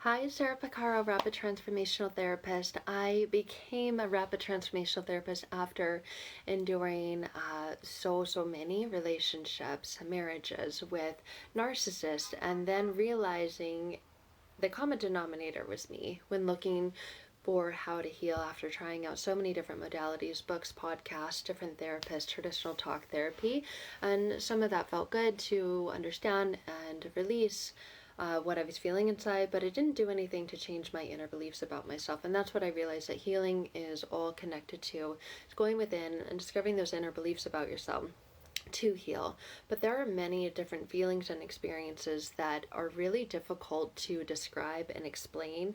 Hi, Sarah Pacaro, Rapid Transformational Therapist. I became a Rapid Transformational Therapist after enduring so many relationships, marriages with narcissists, and then realizing the common denominator was me when looking for how to heal after trying out so many different modalities, books, podcasts, different therapists, traditional talk therapy, and some of that felt good to understand and release what I was feeling inside, but it didn't do anything to change my inner beliefs about myself. And that's what I realized, that healing is all connected to. It's going within and discovering those inner beliefs about yourself to heal. But there are many different feelings and experiences that are really difficult to describe and explain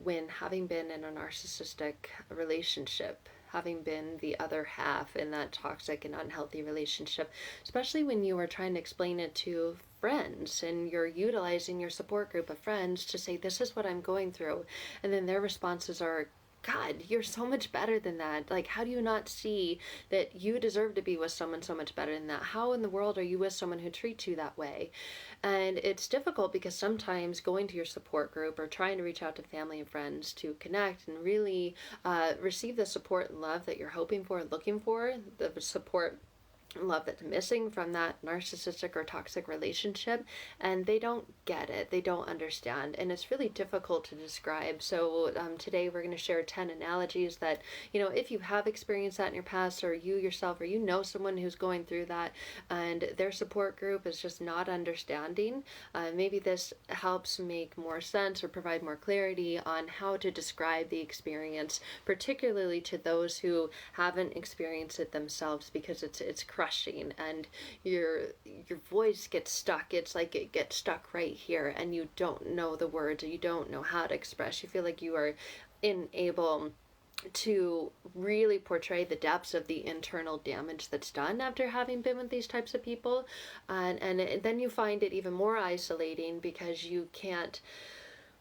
when having been in a narcissistic relationship, having been the other half in that toxic and unhealthy relationship, especially when you are trying to explain it to friends and you're utilizing your support group of friends to say, this is what I'm going through. And then their responses are, God, you're so much better than that. Like, how do you not see that you deserve to be with someone so much better than that? How in the world are you with someone who treats you that way? And it's difficult because sometimes going to your support group or trying to reach out to family and friends to connect and really receive the support and love that you're hoping for and looking for, the support love that's missing from that narcissistic or toxic relationship, and they don't get it, they don't understand, and it's really difficult to describe. So today we're going to share 10 analogies that, if you have experienced that in your past, or you yourself, or someone who's going through that and their support group is just not understanding, maybe this helps make more sense or provide more clarity on how to describe the experience, particularly to those who haven't experienced it themselves, because it's crushing and your voice gets stuck. It's like it gets stuck right here and you don't know the words, or you don't know how to express. You feel like you are unable to really portray the depths of the internal damage that's done after having been with these types of people, and then you find it even more isolating because you can't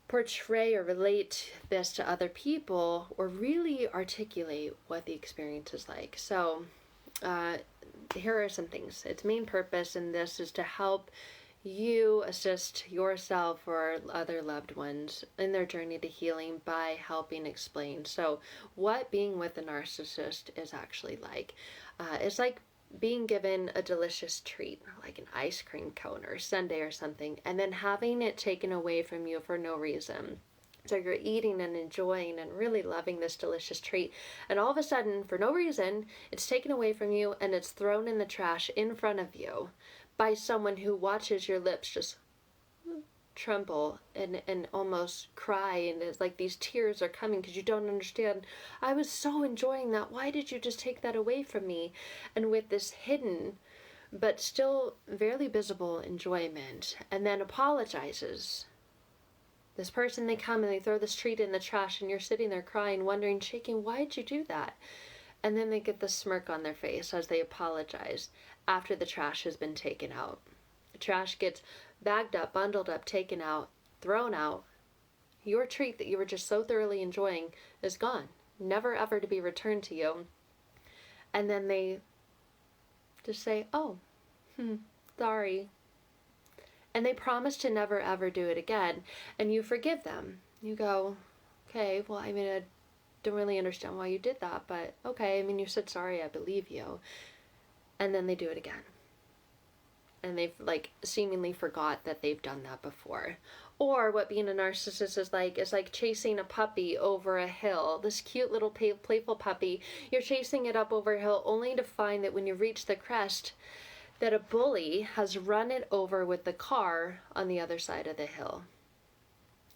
portray or relate this to other people or really articulate what the experience is like. So here are some things. Its main purpose in this is to help you assist yourself or other loved ones in their journey to healing by helping explain. So what being with a narcissist is actually like. It's like being given a delicious treat, like an ice cream cone or sundae or something, and then having it taken away from you for no reason. So you're eating and enjoying and really loving this delicious treat, and all of a sudden, for no reason, it's taken away from you and it's thrown in the trash in front of you by someone who watches your lips just tremble and almost cry, and it's like these tears are coming because you don't understand. I was so enjoying that. Why did you just take that away from me? And with this hidden but still very visible enjoyment, and then apologizes. This person, they come and they throw this treat in the trash and you're sitting there crying, wondering, shaking, why did you do that? And then they get the smirk on their face as they apologize after the trash has been taken out. The trash gets bagged up, bundled up, taken out, thrown out. Your treat that you were just so thoroughly enjoying is gone, never ever to be returned to you. And then they just say, oh, sorry. And they promise to never ever do it again. And you forgive them. You go, okay, well, I mean, I don't really understand why you did that, but okay, I mean, you said sorry, I believe you. And then they do it again. And they've like seemingly forgot that they've done that before. Or what being a narcissist is like chasing a puppy over a hill. This cute little playful puppy, you're chasing it up over a hill only to find that when you reach the crest, that a bully has run it over with the car on the other side of the hill.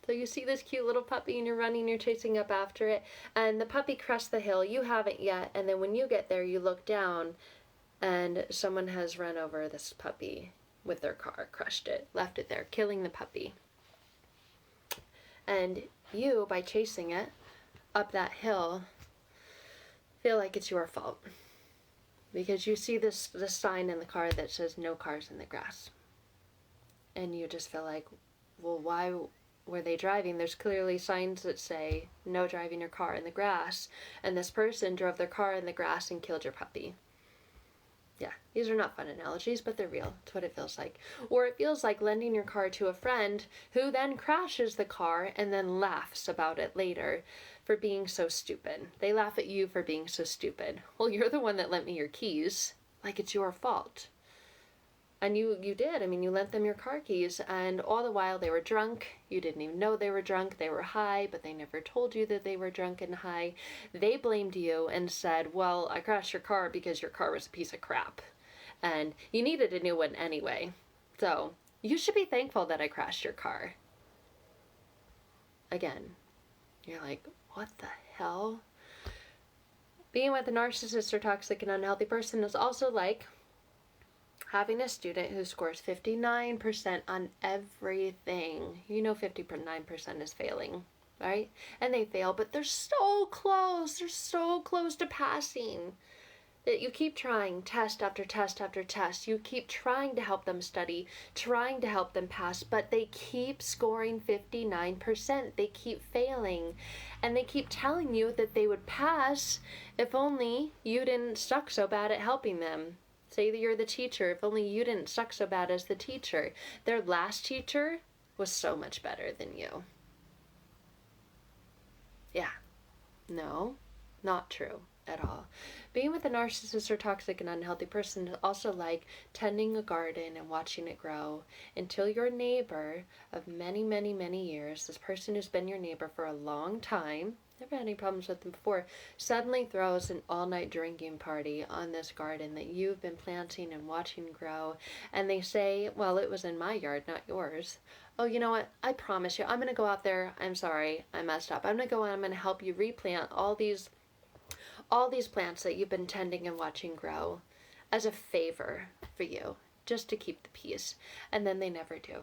So you see this cute little puppy and you're running, you're chasing up after it, and the puppy crests the hill, you haven't yet, and then when you get there, you look down and someone has run over this puppy with their car, crushed it, left it there, killing the puppy. And you, by chasing it up that hill, feel like it's your fault. Because you see this sign in the car that says no cars in the grass. And you just feel like, well, why were they driving? There's clearly signs that say no driving your car in the grass. And this person drove their car in the grass and killed your puppy. Yeah, these are not fun analogies, but they're real. It's what it feels like. Or it feels like lending your car to a friend who then crashes the car and then laughs about it later for being so stupid. They laugh at you for being so stupid. Well, you're the one that lent me your keys. Like it's your fault. And you did. I mean, you lent them your car keys, and all the while they were drunk. You didn't even know they were drunk. They were high, but they never told you that they were drunk and high. They blamed you and said, well, I crashed your car because your car was a piece of crap. And you needed a new one anyway. So you should be thankful that I crashed your car. Again, you're like, what the hell? Being with a narcissist or toxic and unhealthy person is also like having a student who scores 59% on everything. You know 59% is failing, right? And they fail, but they're so close. They're so close to passing. That you keep trying test after test after test. You keep trying to help them study, trying to help them pass, but they keep scoring 59%. They keep failing. And they keep telling you that they would pass if only you didn't suck so bad at helping them. Say that you're the teacher, if only you didn't suck so bad as the teacher. Their last teacher was so much better than you. Yeah. No, not true at all. Being with a narcissist or toxic and unhealthy person is also like tending a garden and watching it grow until your neighbor of many, many, many years, this person who's been your neighbor for a long time, never had any problems with them before, suddenly throws an all-night drinking party on this garden that you've been planting and watching grow. And they say, well, it was in my yard, not yours. Oh, you know what? I promise you, I'm going to go out there. I'm sorry, I messed up. I'm going to go out, I'm going to help you replant all these plants that you've been tending and watching grow as a favor for you, just to keep the peace. And then they never do.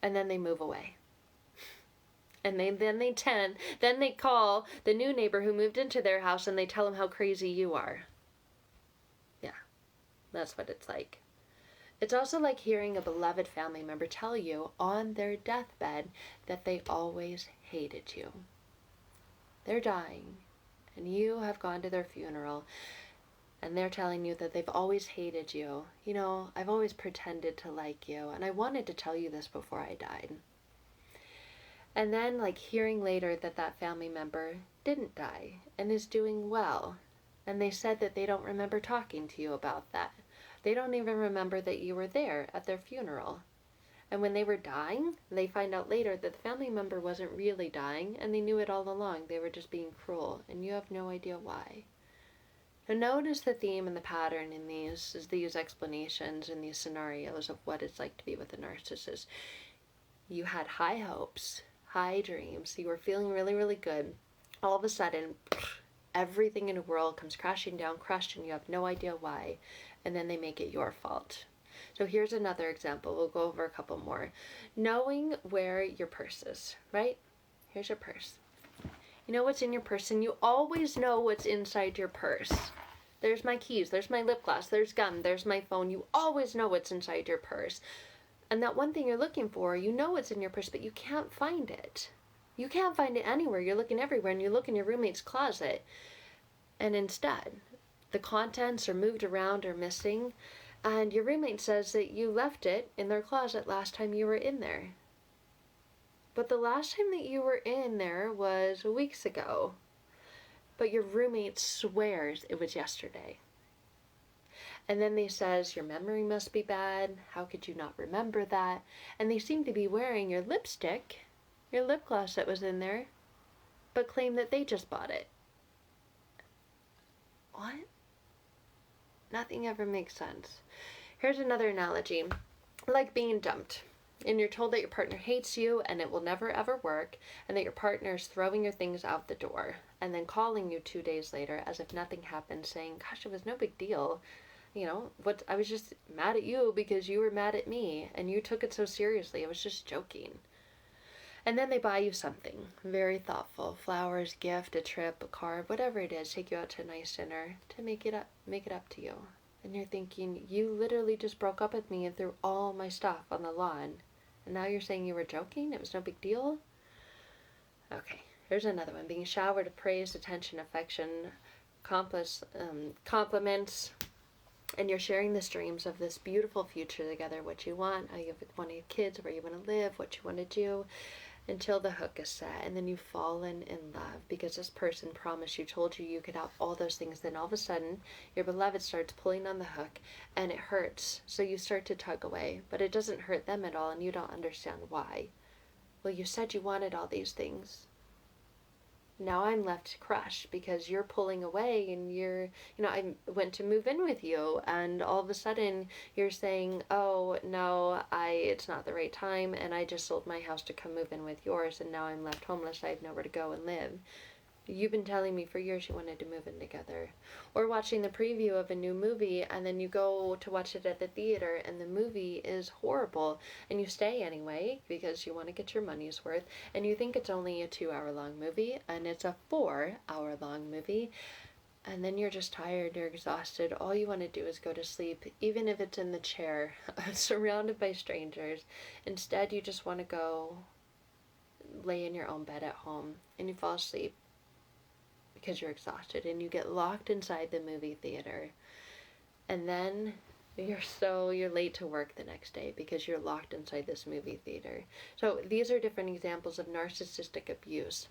And then they move away. And then they call the new neighbor who moved into their house and they tell them how crazy you are. Yeah, that's what it's like. It's also like hearing a beloved family member tell you on their deathbed that they always hated you. They're dying, and you have gone to their funeral, and they're telling you that they've always hated you. You know, I've always pretended to like you, and I wanted to tell you this before I died. And then, like, hearing later that that family member didn't die and is doing well. And they said that they don't remember talking to you about that. They don't even remember that you were there at their funeral. And when they were dying, they find out later that the family member wasn't really dying, and they knew it all along. They were just being cruel, and you have no idea why. So notice the theme and the pattern in these explanations and these scenarios of what it's like to be with a narcissist. You had high hopes, high dreams, you were feeling really, really good. All of a sudden, everything in the world comes crashing down, crushed, and you have no idea why. And then they make it your fault. So here's another example. We'll go over a couple more. Knowing where your purse is, right? Here's your purse. You know what's in your purse, and you always know what's inside your purse. There's my keys, there's my lip gloss, there's gum, there's my phone. You always know what's inside your purse. And that one thing you're looking for, you know it's in your purse, but you can't find it. You can't find it anywhere. You're looking everywhere, and you look in your roommate's closet. And instead, the contents are moved around or missing, and your roommate says that you left it in their closet last time you were in there. But the last time that you were in there was weeks ago. But your roommate swears it was yesterday. And then they says, your memory must be bad. How could you not remember that? And they seem to be wearing your lipstick, your lip gloss that was in there, but claim that they just bought it. What? Nothing ever makes sense. Here's another analogy. Like being dumped. And you're told that your partner hates you and it will never ever work, and that your partner is throwing your things out the door, and then calling you 2 days later as if nothing happened, saying, gosh, it was no big deal. You know, I was just mad at you because you were mad at me, and you took it so seriously. I was just joking. And then they buy you something very thoughtful, flowers, gift, a trip, a car, whatever it is, take you out to a nice dinner to make it up to you. And you're thinking, you literally just broke up with me and threw all my stuff on the lawn. And now you're saying you were joking? It was no big deal? Okay, here's another one. Being showered with praise, attention, affection, compliments, and you're sharing this dreams of this beautiful future together, what you want, how you want to have kids, where you want to live, what you want to do, until the hook is set, and then you've fallen in love because this person promised you, told you you could have all those things. Then all of a sudden your beloved starts pulling on the hook and it hurts, so you start to tug away, but it doesn't hurt them at all, and you don't understand why. Well, you said you wanted all these things. Now I'm left crushed because you're pulling away, and I went to move in with you, and all of a sudden you're saying, oh no, it's not the right time, and I just sold my house to come move in with yours, and now I'm left homeless. I have nowhere to go and live. You've been telling me for years you wanted to move in together. Or watching the preview of a new movie, and then you go to watch it at the theater and the movie is horrible, and you stay anyway because you want to get your money's worth, and you think it's only a 2-hour long movie and it's a 4-hour long movie, and then you're just tired, you're exhausted, all you want to do is go to sleep, even if it's in the chair surrounded by strangers. Instead, you just want to go lay in your own bed at home, and you fall asleep because you're exhausted, and you get locked inside the movie theater, and then you're late to work the next day because you're locked inside this movie theater. So these are different examples of narcissistic abuse.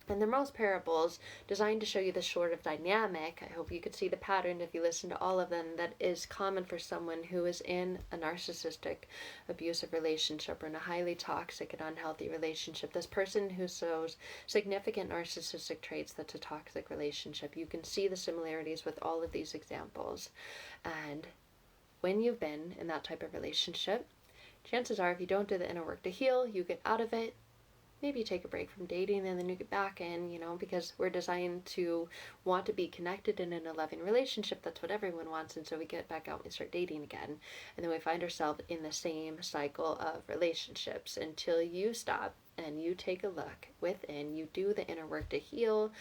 And they're most parables designed to show you the sort of dynamic. I hope you could see the pattern if you listen to all of them, that is common for someone who is in a narcissistic abusive relationship or in a highly toxic and unhealthy relationship. This person who shows significant narcissistic traits, that's a toxic relationship. You can see the similarities with all of these examples. And when you've been in that type of relationship, chances are if you don't do the inner work to heal, you get out of it. Maybe take a break from dating and then you get back in, because we're designed to want to be connected in a loving relationship. That's what everyone wants. And so we get back out and we start dating again. And then we find ourselves in the same cycle of relationships until you stop and you take a look within, you do the inner work to heal.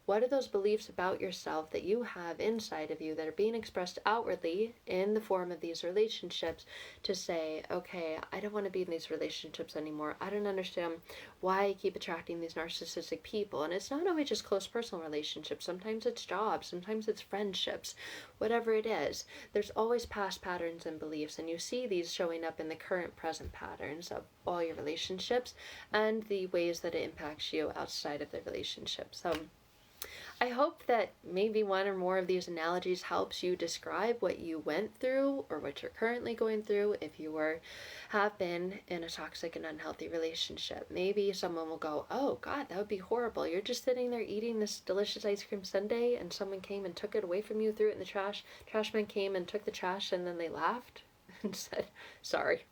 What are those beliefs about yourself that you have inside of you that are being expressed outwardly in the form of these relationships to say, okay, I don't want to be in these relationships anymore. I don't understand why I keep attracting these narcissistic people. And it's not always just close personal relationships. Sometimes it's jobs. Sometimes it's friendships. Whatever it is, there's always past patterns and beliefs. And you see these showing up in the current present patterns of all your relationships and the ways that it impacts you outside of the relationship. So I hope that maybe one or more of these analogies helps you describe what you went through or what you're currently going through if you have been in a toxic and unhealthy relationship. Maybe someone will go, oh God, that would be horrible. You're just sitting there eating this delicious ice cream sundae and someone came and took it away from you, threw it in the trash. Trashman came and took the trash and then they laughed and said, sorry.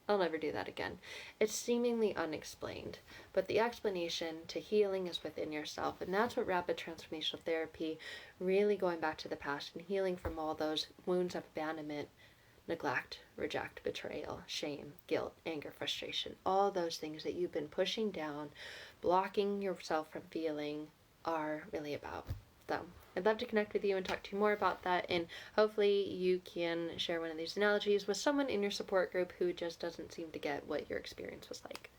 I'll never do that again. It's seemingly unexplained, but the explanation to healing is within yourself, and that's what rapid transformational therapy, really going back to the past and healing from all those wounds of abandonment, neglect, reject, betrayal, shame, guilt, anger, frustration, all those things that you've been pushing down, blocking yourself from feeling, are really about. So I'd love to connect with you and talk to you more about that, and hopefully you can share one of these analogies with someone in your support group who just doesn't seem to get what your experience was like.